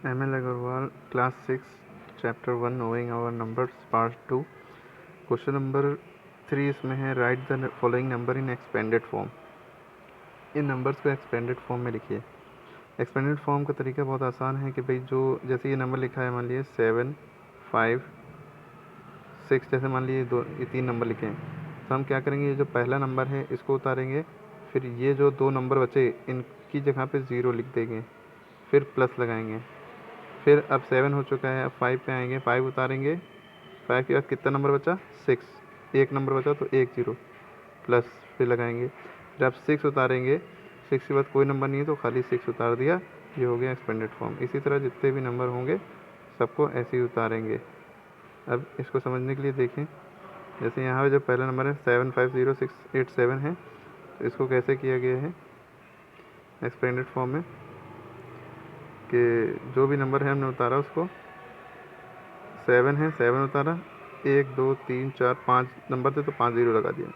M L Agarwal, class 6, chapter 1, knowing our numbers, part 2। Question number 3 इसमें है, write the following number in expanded form. इन numbers को expanded form में लिखिए। Expanded form का तरीका बहुत आसान है कि भाई जो जैसे ये नंबर लिखा है, मान लीजिए 7, 5, 6, जैसे मान लीजिए ये 3 नंबर लिखे हैं, तो हम क्या करेंगे, ये जो पहला नंबर है इसको उतारेंगे, फिर ये जो 2 नंबर बचे इनकी जगह पे 0 लिख देंगे, फिर प्लस लगाएंगे। फिर अब 7 हो चुका है, अब 5 पे आएंगे, 5 उतारेंगे, 5 के बाद कितना नंबर बचा, 6, एक नंबर बचा तो 1 0 प्लस, फिर लगाएंगे। फिर अब 6 उतारेंगे, 6 के बाद कोई नंबर नहीं है तो खाली 6 उतार दिया, ये हो गया एक्सपेंडेड फॉर्म। इसी तरह जितने भी नंबर होंगे सबको ऐसे ही उतारेंगे। अब इसको समझने के लिए देखें, जैसे यहाँ पे जो पहला नंबर है 750687 है, तो इसको कैसे किया गया है एक्सपेंडेड फॉर्म में कि जो भी नंबर है हमने उतारा उसको 7 है, 7 उतारा, 1 2 3 4 5 नंबर थे तो 5 0 लगा दिया,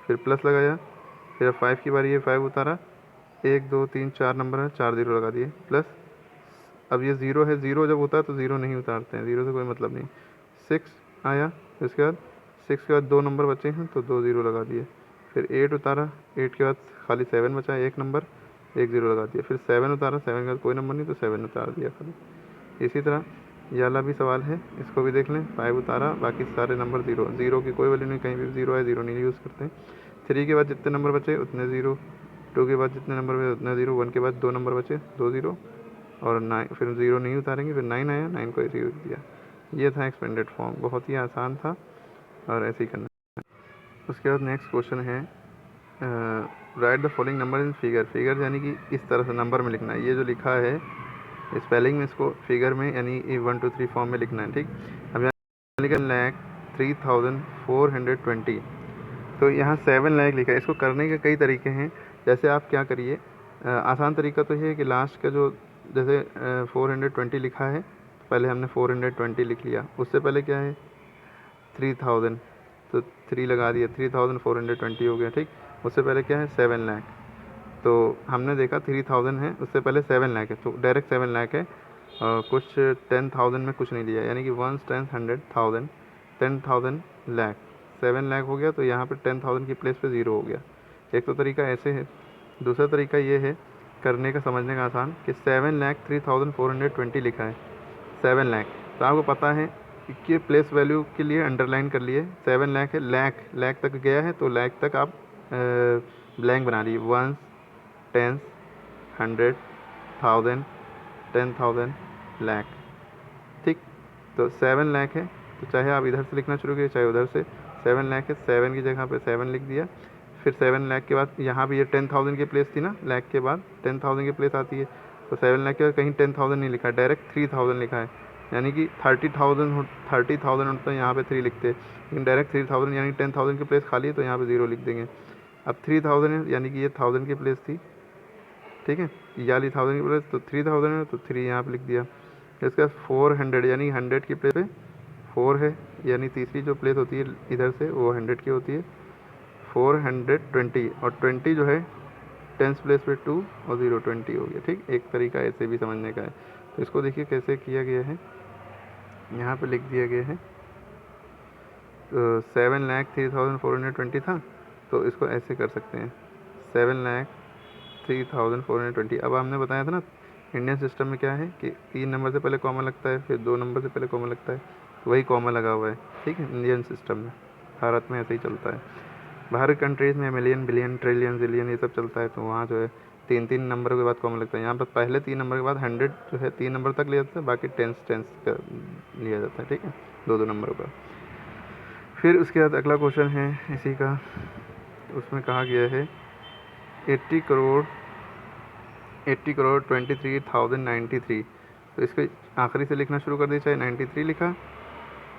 फिर प्लस लगाया। फिर अब 5 की बारी है, 5 उतारा, 1 2 3 4 नंबर है, 4 0 लगा दिए प्लस। अब ये 0 है, 0 जब होता है तो 0 नहीं उतारते हैं, 0 से कोई मतलब नहीं। 6 आया, उसके बाद 6 के बाद 2 नंबर बचे हैं तो 2 0 लगा दिए। फिर 8 उतारा, 8 के बाद खाली 7 बचा, एक नंबर, 1 0 लगा दिया। फिर 7 उतारा, 7 के बाद कोई नंबर नहीं तो 7 उतार दिया खाली। इसी तरह ये वाला भी सवाल है, इसको भी देख लें। 5 उतारा, बाकी सारे नंबर 0, 0 की कोई वैल्यू नहीं, कहीं भी 0 है, 0 नहीं यूज़ करते। 3 के बाद जितने नंबर बचे उतने 0, 2 के बाद जितने नंबर बचे उतने 0, 1 के बाद 2 नंबर बचे 2 0, और 9, फिर 0 नहीं उतारेंगे, फिर 9 आया, 9 को ऐसे यूज़ किया। ये था एक्सपेंडेड फॉर्म, बहुत ही आसान था और ऐसे ही करना है। उसके बाद नेक्स्ट क्वेश्चन है, write the following number in figure. Figure यानी कि इस तरह से नंबर में लिखना है, ये जो लिखा है स्पेलिंग में इसको फिगर में यानी 1 2 3 फॉर्म में लिखना है, ठीक। अब यहाँ लिखा 1,03,420, तो यहाँ 7 लाख लिखा है। इसको करने के कई तरीके हैं, जैसे आप क्या करिए, आसान तरीका तो ये है कि लास्ट का जो जैसे 420 लिखा है, पहले हमने 420 लिख लिया, उससे पहले क्या है 3000, तो 3 लगा दिया, 3420 हो गया, ठीक। उससे पहले क्या है 7 लाख, तो हमने देखा 3000 है, उससे पहले 7 लाख है, तो डायरेक्ट 7 लाख है। कुछ 10,000 में कुछ नहीं दिया, यानी कि 1 10 100,000 10,000 लाख 7 लाख हो गया, तो यहाँ पे 10,000 की प्लेस पे 0 हो गया। एक तो तरीका ऐसे है। दूसरा तरीका ये है करने का, समझने का आसान, कि 7,03,420 लिखा है, 7 लाख, तो आपको पता है कि प्लेस वैल्यू के लिए अंडरलाइन कर लिए 7 लाख है, लाख लाख तक गया है तो लाख तक आप ब्लैंक बना लिए, 1 10 100 1000 10,000 लाख, ठीक। तो 7 लाख है, तो चाहे आप इधर से लिखना शुरू करिए चाहे उधर से, 7 लाख है, 7 की जगह पे 7 लिख दिया। फिर 7 लाख के बाद यहाँ भी ये 10,000 की प्लेस थी ना, लाख के बाद 10,000 की प्लेस आती है, तो 7 लाख के बाद कहीं 10,000 नहीं लिखा है, डायरेक्ट 3,000 लिखा है, यानी कि 30,000 होता है, यहाँ पे 3 लिखते हैं, लेकिन डायरेक्ट 3,000 यानी 10,000 की प्लेस खाली है तो यहाँ पे 0 लिख देंगे। अब 3,000 है, यानी कि ये 1000 की प्लेस थी, ठीक है, ये वाली 1000 की प्लेस, तो 3,000 है तो 3 यहाँ पे लिख दिया। इसका 400 यानी 100 की प्लेस पे 4 है, यानी तीसरी जो प्लेस होती है इधर से वो 100 की होती है, 420, और 20 जो है 10th प्लेस पे 2 और 0 20 हो गया, ठीक। एक तरीका ऐसे भी समझने का है, तो इसको देखिए कैसे किया गया है, यहाँ पे लिख दिया गया है। तो 7,03,420 था, तो इसको ऐसे कर सकते हैं, 7,03,420। अब हमने बताया था ना इंडियन सिस्टम में क्या है कि 3 नंबर से पहले कॉमा लगता है, फिर 2 नंबर से पहले कॉमा लगता है, तो वही कॉमा लगा हुआ है, ठीक है। इंडियन सिस्टम में, भारत में ऐसे ही चलता है। बाहर कंट्रीज़ में मिलियन बिलियन ट्रिलियन जिलियन ये सब चलता है, तो वहाँ जो है 3 नंबर के बाद कॉमा लगता है। यहाँ पर पहले 3 नंबर के बाद 100 जो है 3 नंबर तक लिया जाता है, बाकी टेंस का लिया जाता है, ठीक है, 2 नंबर का। फिर उसके बाद अगला क्वेश्चन है इसी का, उसमें कहा गया है 80 करोड़ 23,093, तो इसको आखिरी से लिखना शुरू कर दिया, चाहे 93 लिखा,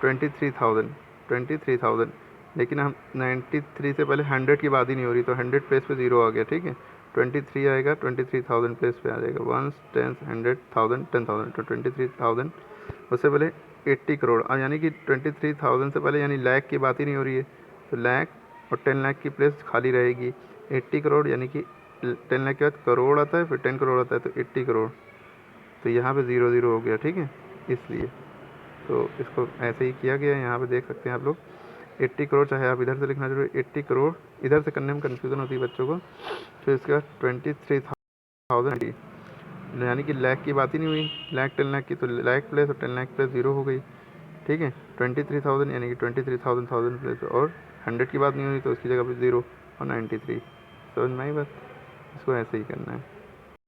23,000, लेकिन हम 93 से पहले 100 की बात ही नहीं हो रही, तो 100 प्लेस पे 0 आ गया, ठीक है। 23 आएगा, 23,000 प्लेस पे आ जाएगा, 1 10 100 1000 10,000, तो 23,000, उससे पहले 80 करोड़, और यानी कि 23,000 से पहले यानी लाख की बात ही नहीं हो रही है, तो लाख और 10 लाख की प्लेस खाली रहेगी। 80 करोड़ यानी कि 10 लाख के बाद करोड़ आता है, फिर 10 करोड़ आता है, तो 80 करोड़, तो तो यहाँ पे 0 0 हो गया, ठीक है, इसलिए तो इसको ऐसे ही किया गया है। यहाँ पे देख सकते हैं आप लोग 80 करोड़, चाहे आप इधर से लिखना जरूरी, 80 करोड़ इधर से करने में कन्फ्यूज़न होती है बच्चों को। फिर इसके बाद 23,000, यानी कि लैख की बात ही नहीं हुई, लैख 10 लाख की, तो लैख प्लेस और 10 लाख प्लेस 0 हो गई, ठीक है। 23,000 यानी कि 23,000 प्लेस, और 100 की बात नहीं हुई तो उसकी जगह पे 0 और 93। समझ में आई बात? इसको ऐसे ही करना है।